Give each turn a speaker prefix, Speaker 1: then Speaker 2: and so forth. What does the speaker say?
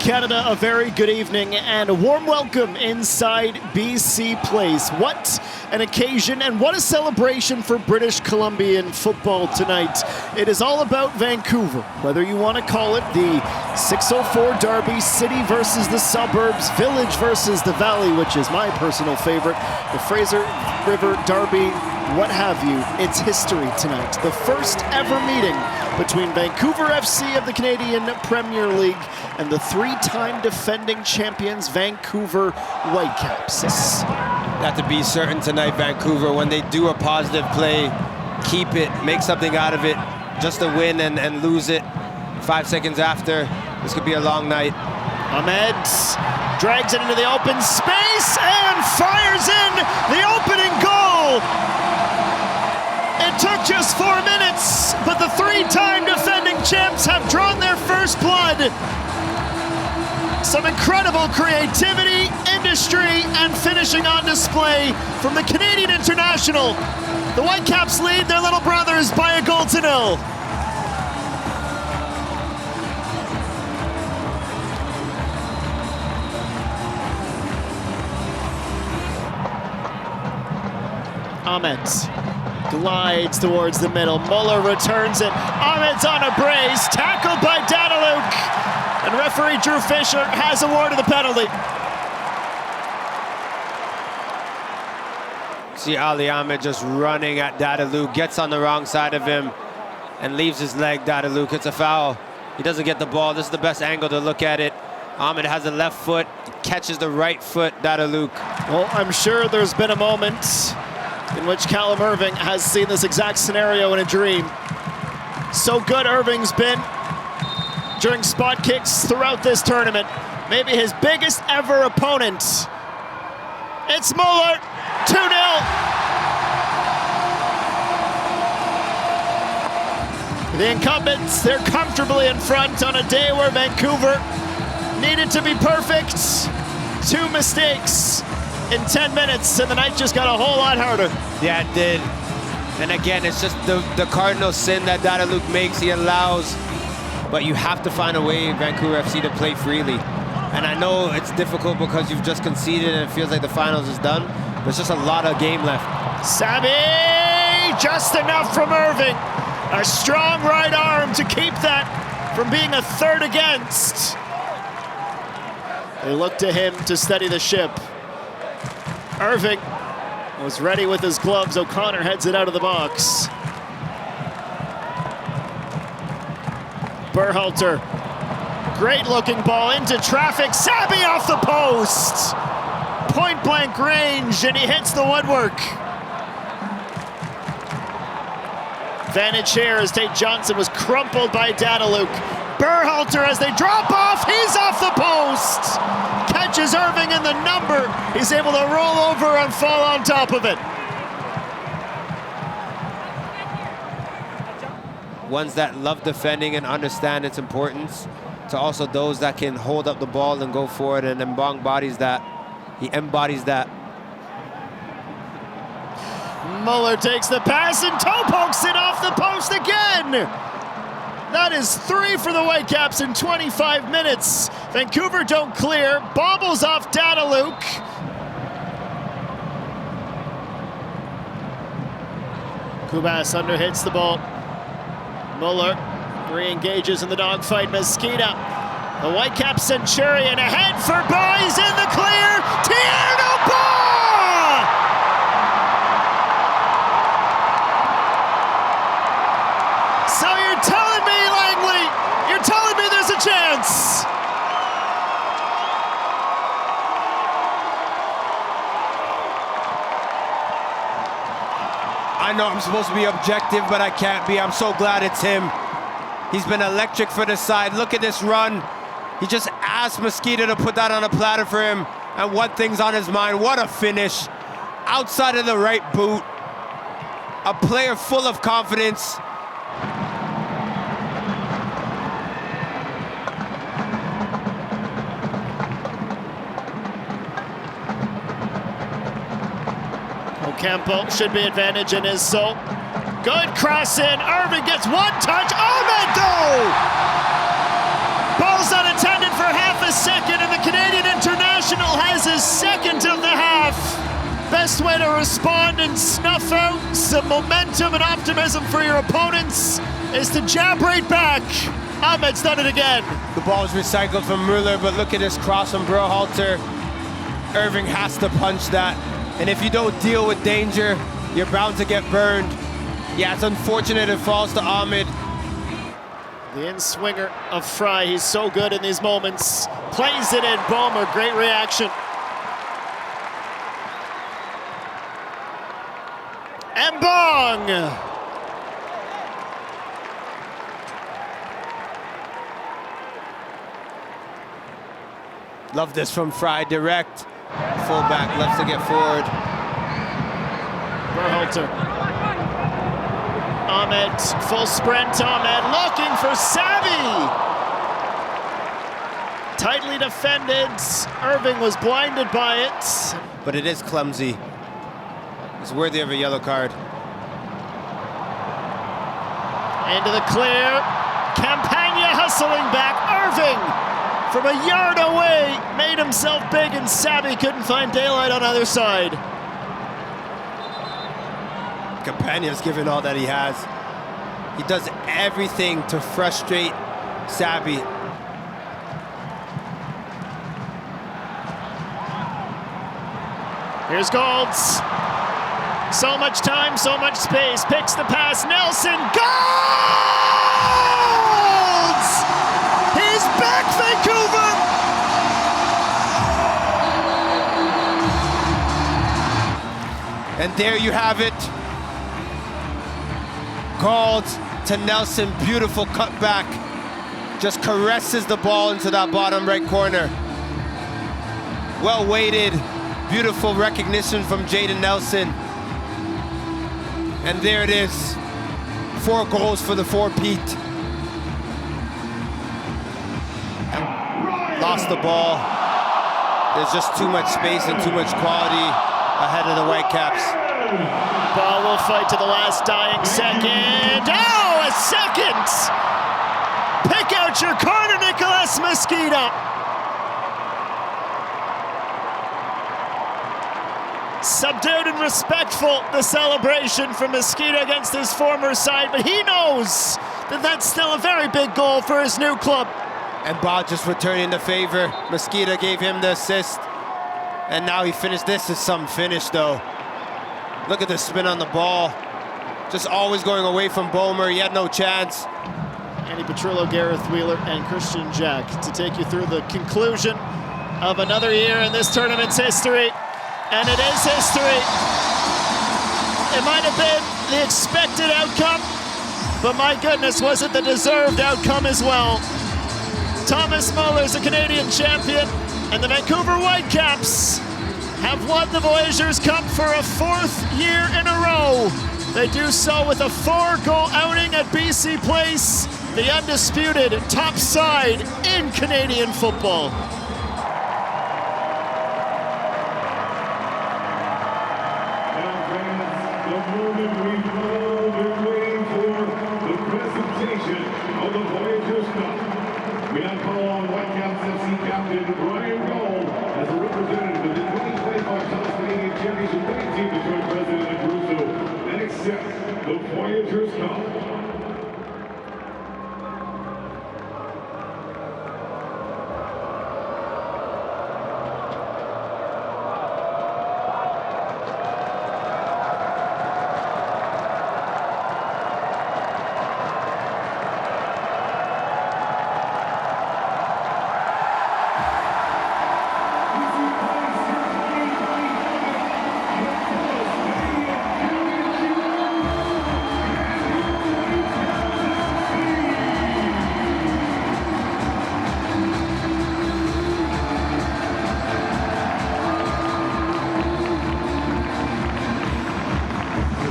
Speaker 1: Canada, a very good evening and a warm welcome inside BC Place. What an occasion and what a celebration for British Columbian football tonight. It is all about Vancouver, whether you want to call it the 604 derby, city versus the suburbs, village versus the valley, which is my personal favorite, the Fraser River derby, what have you. It's history tonight. The first ever meeting between Vancouver FC of the Canadian Premier League and the three-time defending champions Vancouver Whitecaps.
Speaker 2: Got to be certain tonight, Vancouver, when they do a positive play, keep it, make something out of it, just to win and lose it 5 seconds after. This could be a long night.
Speaker 1: Ahmed drags it into the open space and fires in the opening goal. It took just 4 minutes, but the three-time defending champs have drawn their first blood. Some incredible creativity, industry, and finishing on display from the Canadian international. The Whitecaps lead their little brothers by 1-0. Ahmed glides towards the middle. Muller returns it. Ahmed's on a brace, tackled by Dadaluk. And referee Drew Fisher has awarded the penalty.
Speaker 2: See Ali Ahmed just running at Dadaluk, gets on the wrong side of him and leaves his leg. Dadaluk, it's a foul. He doesn't get the ball. This is the best angle to look at it. Ahmed has the left foot, catches the right foot, Dadaluk.
Speaker 1: Well, I'm sure there's been a moment in which Callum Irving has seen this exact scenario in a dream. So good Irving's been during spot kicks throughout this tournament. Maybe his biggest ever opponent. It's Muller, 2-0. The incumbents, they're comfortably in front on a day where Vancouver needed to be perfect. 2 mistakes in 10 minutes, and the night just got a whole lot harder.
Speaker 2: Yeah, it did. And again, it's just the cardinal sin that Dadaluk makes, he allows. But you have to find a way, Vancouver FC, to play freely. And I know it's difficult because you've just conceded and it feels like the finals is done. There's just a lot of game left.
Speaker 1: Sabi, just enough from Irving. A strong right arm to keep that from being a third against. They look to him to steady the ship. Irving was ready with his gloves. O'Connor heads it out of the box. Berhalter, great looking ball into traffic. Sabi off the post. Point blank range, and he hits the woodwork. Vantage here as Tate Johnson was crumpled by Dadaluk. Berhalter, as they drop off, he's off the post. Catches Irving in the number. He's able to roll over and fall on top of it.
Speaker 2: Ones that love defending and understand its importance, to also those that can hold up the ball and go forward, and Mbong embodies that. He embodies that.
Speaker 1: Muller takes the pass and toe pokes it off the post again. That is 3 for the Whitecaps in 25 minutes. Vancouver don't clear, bobbles off Dadaluk. Kubas underhits the ball. Muller re-engages in the dogfight. Mesquita, the Whitecaps Centurion ahead for Ba. He's in the clear. Tierno Ba! So you're telling me, Langley, you're telling me there's a chance?
Speaker 2: I know I'm supposed to be objective, but I can't be. I'm so glad it's him. He's been electric for the side. Look at this run. He just asked Mesquita to put that on a platter for him, and one thing's on his mind. What a finish. Outside of the right boot. A player full of confidence.
Speaker 1: Ocampo should be advantage in his soul. Good cross in. Irving gets one touch. Ahmed though! Ball's unattended for half a respond and snuff out some momentum and optimism for your opponents is to jab right back. Ahmed's done it again.
Speaker 2: The ball is recycled from Mueller, but look at this cross from Berhalter. Irving has to punch that. And if you don't deal with danger, you're bound to get burned. Yeah, it's unfortunate it falls to Ahmed.
Speaker 1: The in-swinger of Fry, he's so good in these moments. Plays it in, Bomer, great reaction. Mbong!
Speaker 2: Love this from Fry, direct. Fullback left to get forward.
Speaker 1: Berhalter. Ahmed, full sprint, Ahmed looking for Savvy! Tightly defended, Irving was blinded by it.
Speaker 2: But it is clumsy. It's worthy of a yellow card.
Speaker 1: Into the clear, Campagna hustling back, Irving! From a yard away, made himself big, and Savvy couldn't find daylight on either side.
Speaker 2: Campagna's given all that he has. He does everything to frustrate Savvy.
Speaker 1: Here's Golds. So much time, so much space. Picks the pass, Nelson, Golds! He's back, Vancouver!
Speaker 2: And there you have it. Golds to Nelson, beautiful cutback. Just caresses the ball into that bottom right corner. Well weighted, beautiful recognition from Jaden Nelson. And there it is, 4 goals for the four-peat. Lost the ball. There's just too much space and too much quality ahead of the Whitecaps.
Speaker 1: Ball will fight to the last dying second. Oh, a second! Pick out your corner, Nicolas Mosquito. Subdued and respectful, the celebration from Mosquito against his former side, but he knows that that's still a very big goal for his new club.
Speaker 2: And Bob just returning the favor. Mosquito gave him the assist. And now he finished. This is some finish, though. Look at the spin on the ball. Just always going away from Bomer. He had no chance.
Speaker 1: Andy Petrillo, Gareth Wheeler, and Christian Jack to take you through the conclusion of another year in this tournament's history. And it is history. It might have been the expected outcome, but my goodness, was it the deserved outcome as well. Thomas Muller's a Canadian champion, and the Vancouver Whitecaps have won the Voyageurs Cup for a 4th year in a row. They do so with a 4-goal outing at BC Place, the undisputed top side in Canadian football.
Speaker 3: The moment we've all been waiting for, the presentation of the Voyageurs Cup. We now call on Whitecaps FC captain Brian